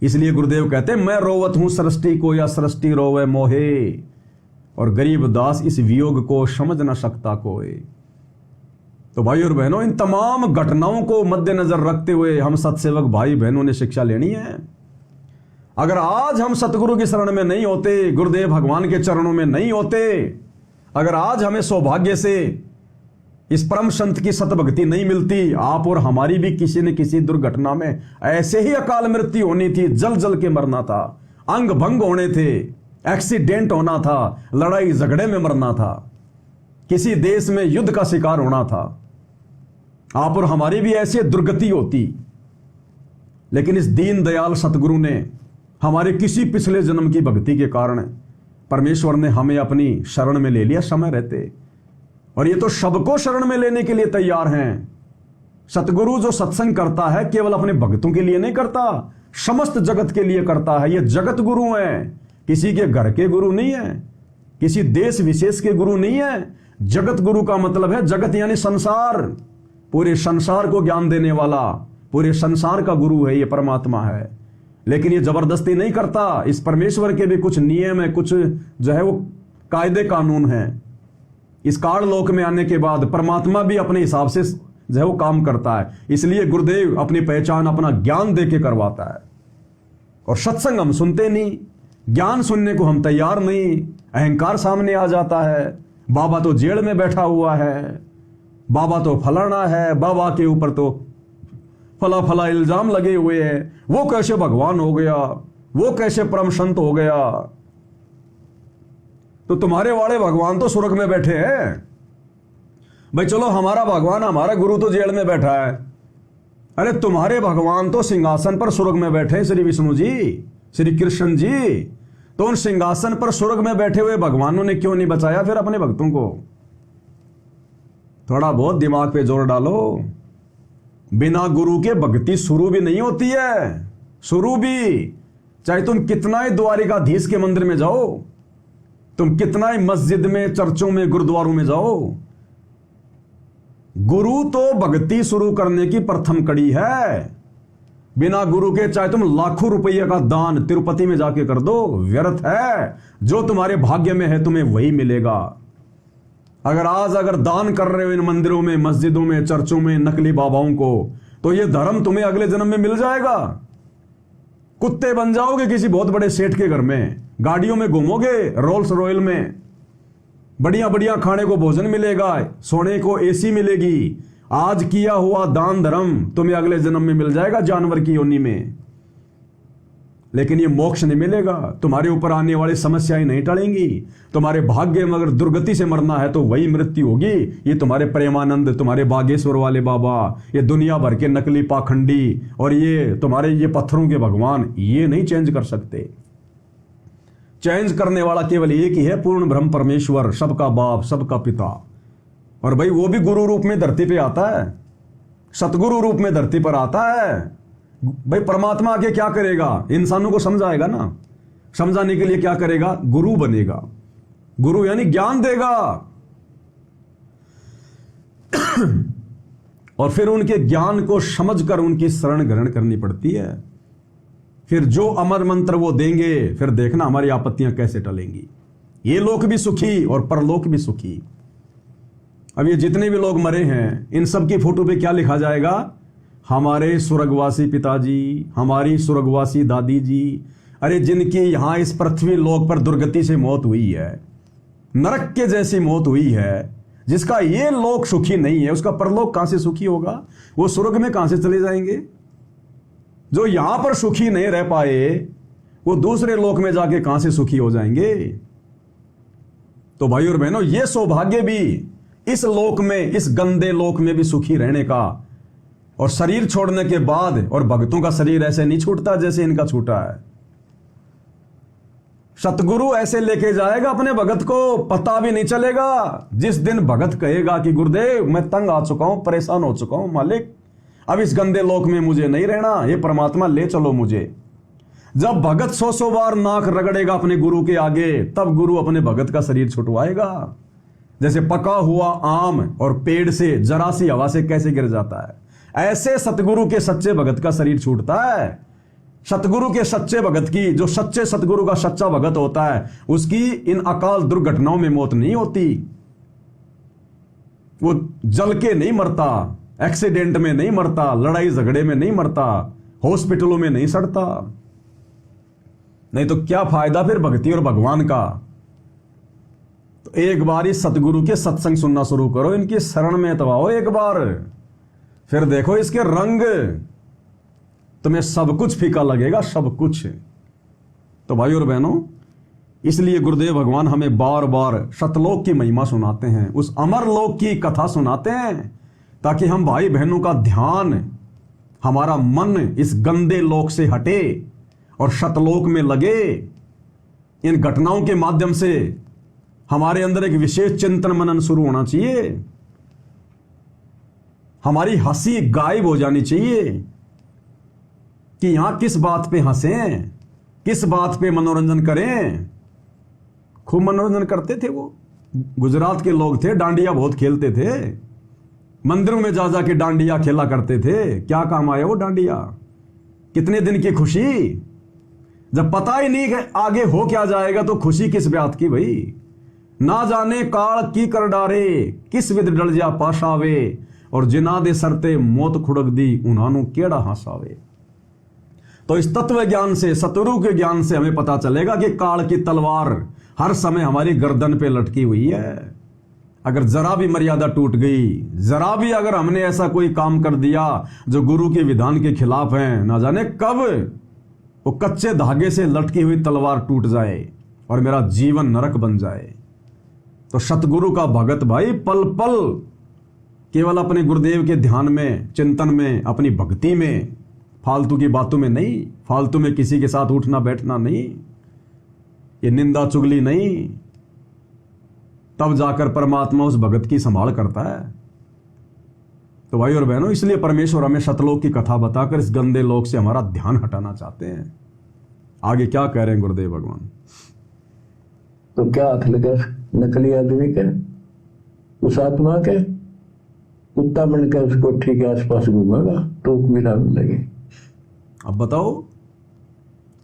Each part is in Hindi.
इसलिए गुरुदेव कहते हैं, मैं रोवत हूं सृष्टि को या सृष्टि रोवे मोहे, और गरीब दास इस वियोग को समझ न सकता कोई। तो भाई और बहनों, इन तमाम घटनाओं को मद्देनजर रखते हुए हम सत्सेवक भाई बहनों ने शिक्षा लेनी है। अगर आज हम सतगुरु की शरण में नहीं होते, गुरुदेव भगवान के चरणों में नहीं होते, अगर आज हमें सौभाग्य से इस परम संत की सतभक्ति नहीं मिलती, आप और हमारी भी किसी न किसी दुर्घटना में ऐसे ही अकाल मृत्यु होनी थी, जल जल के मरना था, अंग भंग होने थे, एक्सीडेंट होना था, लड़ाई झगड़े में मरना था, किसी देश में युद्ध का शिकार होना था, आप और हमारी भी ऐसी दुर्गति होती। लेकिन इस दीन दयाल सतगुरु ने हमारे किसी पिछले जन्म की भक्ति के कारण परमेश्वर ने हमें अपनी शरण में ले लिया समय रहते, और ये तो सबको शरण में लेने के लिए तैयार हैं। सतगुरु जो सत्संग करता है केवल अपने भक्तों के लिए नहीं करता, समस्त जगत के लिए करता है। ये जगत गुरु हैं, किसी के घर के गुरु नहीं है, किसी देश विशेष के गुरु नहीं है। जगत गुरु का मतलब है जगत यानी संसार, पूरे संसार को ज्ञान देने वाला, पूरे संसार का गुरु है, ये परमात्मा है। लेकिन ये जबरदस्ती नहीं करता, इस परमेश्वर के भी कुछ नियम है, कुछ जो है वो कायदे कानून है। इस काल लोक में आने के बाद परमात्मा भी अपने हिसाब से जो है वो काम करता है। इसलिए गुरुदेव अपनी पहचान अपना ज्ञान दे के करवाता है। और सत्संग हम सुनते नहीं, ज्ञान सुनने को हम तैयार नहीं, अहंकार सामने आ जाता है। बाबा तो जेल में बैठा हुआ है, बाबा तो फलाना है, बाबा के ऊपर तो फला फला इल्जाम लगे हुए हैं, वो कैसे भगवान हो गया, वो कैसे परम संत हो गया। तो तुम्हारे वाले भगवान तो स्वर्ग में बैठे हैं भाई। चलो हमारा भगवान, हमारा गुरु तो जेल में बैठा है, अरे तुम्हारे भगवान तो सिंहासन पर स्वर्ग में बैठे हैं, श्री विष्णु जी, श्री कृष्ण जी। तो उन सिंहासन पर स्वर्ग में बैठे हुए भगवानों ने क्यों नहीं बचाया फिर अपने भक्तों को? थोड़ा बहुत दिमाग पे जोर डालो। बिना गुरु के भक्ति शुरू भी नहीं होती है, शुरू भी। चाहे तुम कितना ही द्वारिकाधीश के मंदिर में जाओ, तुम कितना ही मस्जिद में, चर्चों में, गुरुद्वारों में जाओ, गुरु तो भक्ति शुरू करने की प्रथम कड़ी है। बिना गुरु के चाहे तुम लाखों रुपये का दान तिरुपति में जाके कर दो, व्यर्थ है। जो तुम्हारे भाग्य में है तुम्हें वही मिलेगा। अगर दान कर रहे हो इन मंदिरों में, मस्जिदों में, चर्चों में नकली बाबाओं को, तो ये धर्म तुम्हें अगले जन्म में मिल जाएगा। कुत्ते बन जाओगे किसी बहुत बड़े सेठ के घर में, गाड़ियों में घूमोगे, रोल्स रॉयल में, बढ़िया बढ़िया खाने को भोजन मिलेगा, सोने को एसी मिलेगी। आज किया हुआ दान धर्म तुम्हें अगले जन्म में मिल जाएगा जानवर की योनि में। लेकिन ये मोक्ष नहीं मिलेगा, तुम्हारे ऊपर आने वाली समस्याएं नहीं टलेंगी। तुम्हारे भाग्य में अगर दुर्गति से मरना है तो वही मृत्यु होगी। ये तुम्हारे प्रेमानंद, तुम्हारे बागेश्वर वाले बाबा, ये दुनिया भर के नकली पाखंडी और ये तुम्हारे ये पत्थरों के भगवान, ये नहीं चेंज कर सकते। चेंज करने वाला केवल एक ही है, पूर्ण ब्रह्म परमेश्वर, सबका बाप, सबका पिता। और भाई वो भी गुरु रूप में धरती पे आता है, सतगुरु रूप में धरती पर आता है। भाई परमात्मा आके क्या करेगा? इंसानों को समझाएगा ना। समझाने के लिए क्या करेगा? गुरु बनेगा। गुरु यानी ज्ञान देगा। और फिर उनके ज्ञान को समझकर उनकी शरण ग्रहण करनी पड़ती है। फिर जो अमर मंत्र वो देंगे, फिर देखना हमारी आपत्तियां कैसे टलेंगी। ये लोक भी सुखी और परलोक भी सुखी। अब ये जितने भी लोग मरे हैं, इन सब की फोटो पे क्या लिखा जाएगा? हमारे स्वर्गवासी पिताजी, हमारी स्वर्गवासी दादी जी, अरे जिनकी यहां इस पृथ्वी लोक पर दुर्गति से मौत हुई है, नरक के जैसी मौत हुई है, जिसका ये लोक सुखी नहीं है, उसका परलोक कहां से सुखी होगा? वो स्वर्ग में कहां से चले जाएंगे? जो यहां पर सुखी नहीं रह पाए, वो दूसरे लोक में जाके कहां से सुखी हो जाएंगे? तो भाई और बहनों, ये सौभाग्य भी इस लोक में, इस गंदे लोक में भी सुखी रहने का। और शरीर छोड़ने के बाद, और भक्तों का शरीर ऐसे नहीं छूटता जैसे इनका छूटा है। सतगुरु ऐसे लेके जाएगा अपने भगत को, पता भी नहीं चलेगा। जिस दिन भगत कहेगा कि गुरुदेव मैं तंग आ चुका हूं, परेशान हो चुका हूं मालिक, अब इस गंदे लोक में मुझे नहीं रहना, ये परमात्मा ले चलो मुझे। जब भगत 100 बार नाक रगड़ेगा अपने गुरु के आगे, तब गुरु अपने भगत का शरीर छुटवाएगा। जैसे पका हुआ आम और पेड़ से जरा सी हवा से कैसे गिर जाता है, ऐसे सतगुरु के सच्चे भगत का शरीर छूटता है। सतगुरु के सच्चे भगत की, जो सच्चे सतगुरु का सच्चा भगत होता है, उसकी इन अकाल दुर्घटनाओं में मौत नहीं होती। वो जल के नहीं मरता, एक्सीडेंट में नहीं मरता, लड़ाई झगड़े में नहीं मरता, हॉस्पिटलों में नहीं सड़ता। नहीं तो क्या फायदा फिर भक्ति और भगवान का। तो एक बार इस सतगुरु के सत्संग सुनना शुरू करो, इनकी शरण में तवाओ एक बार, फिर देखो इसके रंग, तुम्हें सब कुछ फीका लगेगा, सब कुछ। तो भाई और बहनों, इसलिए गुरुदेव भगवान हमें बार बार सतलोक की महिमा सुनाते हैं, उस अमर लोक की कथा सुनाते हैं, ताकि हम भाई बहनों का ध्यान, हमारा मन इस गंदे लोक से हटे और सतलोक में लगे। इन घटनाओं के माध्यम से हमारे अंदर एक विशेष चिंतन मनन शुरू होना चाहिए, हमारी हंसी गायब हो जानी चाहिए कि यहां किस बात पे हंसें, किस बात पे मनोरंजन करें। खूब मनोरंजन करते थे वो, गुजरात के लोग थे, डांडिया बहुत खेलते थे, मंदिरों में जा के डांडिया खेला करते थे। क्या काम आया वो डांडिया, कितने दिन की खुशी, जब पता ही नहीं कि आगे हो क्या जाएगा तो खुशी किस बात की भाई। ना जाने काल की कर डारे, किस विद डल जा पाशावे, और जिना दे सरते मौत खुड़क दी, उन्हानु केड़ा हंसावे। तो इस तत्व ज्ञान से, सतगुरु के ज्ञान से हमें पता चलेगा कि काल की तलवार हर समय हमारी गर्दन पे लटकी हुई है। अगर जरा भी मर्यादा टूट गई, जरा भी अगर हमने ऐसा कोई काम कर दिया जो गुरु के विधान के खिलाफ है, ना जाने कब वो कच्चे धागे से लटकी हुई तलवार टूट जाए और मेरा जीवन नरक बन जाए। तो सतगुरु का भगत भाई पल पल केवल अपने गुरुदेव के ध्यान में, चिंतन में, अपनी भक्ति में, फालतू की बातों में नहीं, फालतू में किसी के साथ उठना बैठना नहीं, ये निंदा चुगली नहीं, तब जाकर परमात्मा उस भगत की संभाल करता है। तो भाई और बहनों, इसलिए परमेश्वर हमें सतलोक की कथा बताकर इस गंदे लोक से हमारा ध्यान हटाना चाहते हैं। आगे क्या कह रहे हैं गुरुदेव भगवान। तो क्या हाथ लगा नकली आदमी के, उस आत्मा के, कुत्ता बनकर उस कोठी के आसपास घूमेगा तो भी ना लगे। अब बताओ,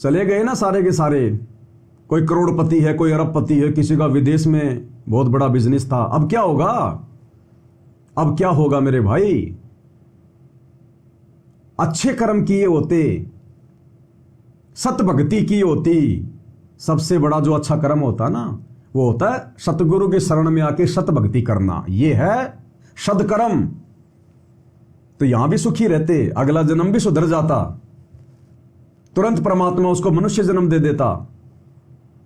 चले गए ना सारे के सारे, कोई करोड़पति है, कोई अरबपति है, किसी का विदेश में बहुत बड़ा बिजनेस था, अब क्या होगा, अब क्या होगा मेरे भाई। अच्छे कर्म किए होते, सत भक्ति की होती, सबसे बड़ा जो अच्छा कर्म होता ना, वो होता है सतगुरु के शरण में आके सत भक्ति करना, ये है सदकर्म। तो यहां भी सुखी रहते, अगला जन्म भी सुधर जाता, तुरंत परमात्मा उसको मनुष्य जन्म दे देता।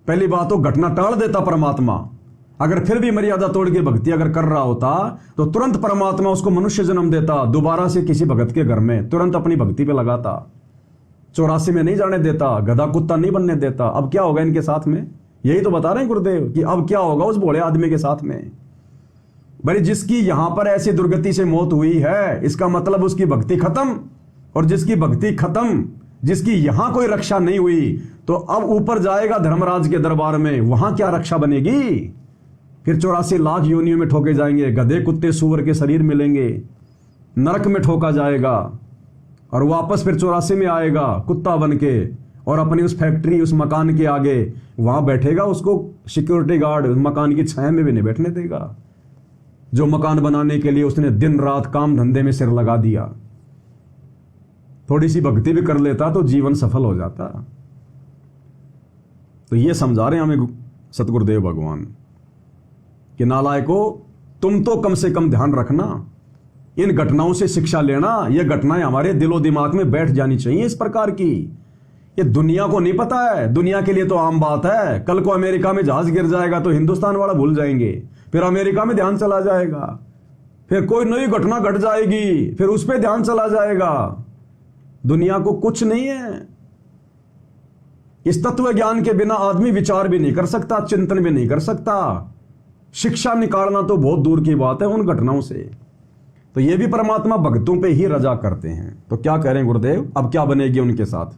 पहली बात तो घटना टाल देता परमात्मा। अगर फिर भी मर्यादा तोड़ के भक्ति अगर कर रहा होता तो तुरंत परमात्मा उसको मनुष्य जन्म देता, दोबारा से किसी भगत के घर में तुरंत अपनी भक्ति पे लगाता, 84 में नहीं जाने देता, गधा कुत्ता नहीं बनने देता। अब क्या होगा इनके साथ में, यही तो बता रहे हैं गुरुदेव कि अब क्या होगा उस भोले आदमी के साथ में। भाई जिसकी यहां पर ऐसी दुर्गति से मौत हुई है, इसका मतलब उसकी भक्ति खत्म, और जिसकी भक्ति खत्म, जिसकी यहां कोई रक्षा नहीं हुई, तो अब ऊपर जाएगा धर्मराज के दरबार में, वहां क्या रक्षा बनेगी। फिर 84 लाख योनियों में ठोके जाएंगे, गधे कुत्ते सूअर के शरीर मिलेंगे, नरक में ठोका जाएगा, और वापस फिर 84 में आएगा कुत्ता बन के, और अपनी उस फैक्ट्री, उस मकान के आगे वहां बैठेगा, उसको सिक्योरिटी गार्ड मकान की छाया में भी नहीं बैठने देगा, जो मकान बनाने के लिए उसने दिन रात काम धंधे में सिर लगा दिया। थोड़ी सी भक्ति भी कर लेता तो जीवन सफल हो जाता। तो ये समझा रहे हैं हमें सतगुरुदेव भगवान कि नालायको, तुम तो कम से कम ध्यान रखना, इन घटनाओं से शिक्षा लेना। ये घटनाएं हमारे दिलो दिमाग में बैठ जानी चाहिए इस प्रकार की। ये दुनिया को नहीं पता है, दुनिया के लिए तो आम बात है। कल को अमेरिका में जहाज गिर जाएगा तो हिंदुस्तान वाला भूल जाएंगे, फिर अमेरिका में ध्यान चला जाएगा, फिर कोई नई घटना घट जाएगी, फिर उस पर ध्यान चला जाएगा। दुनिया को कुछ नहीं है। इस तत्व ज्ञान के बिना आदमी विचार भी नहीं कर सकता, चिंतन भी नहीं कर सकता, शिक्षा निकालना तो बहुत दूर की बात है उन घटनाओं से। तो ये भी परमात्मा भक्तों पे ही रजा करते हैं। तो क्या कह रहे हैं गुरुदेव, अब क्या बनेगी उनके साथ।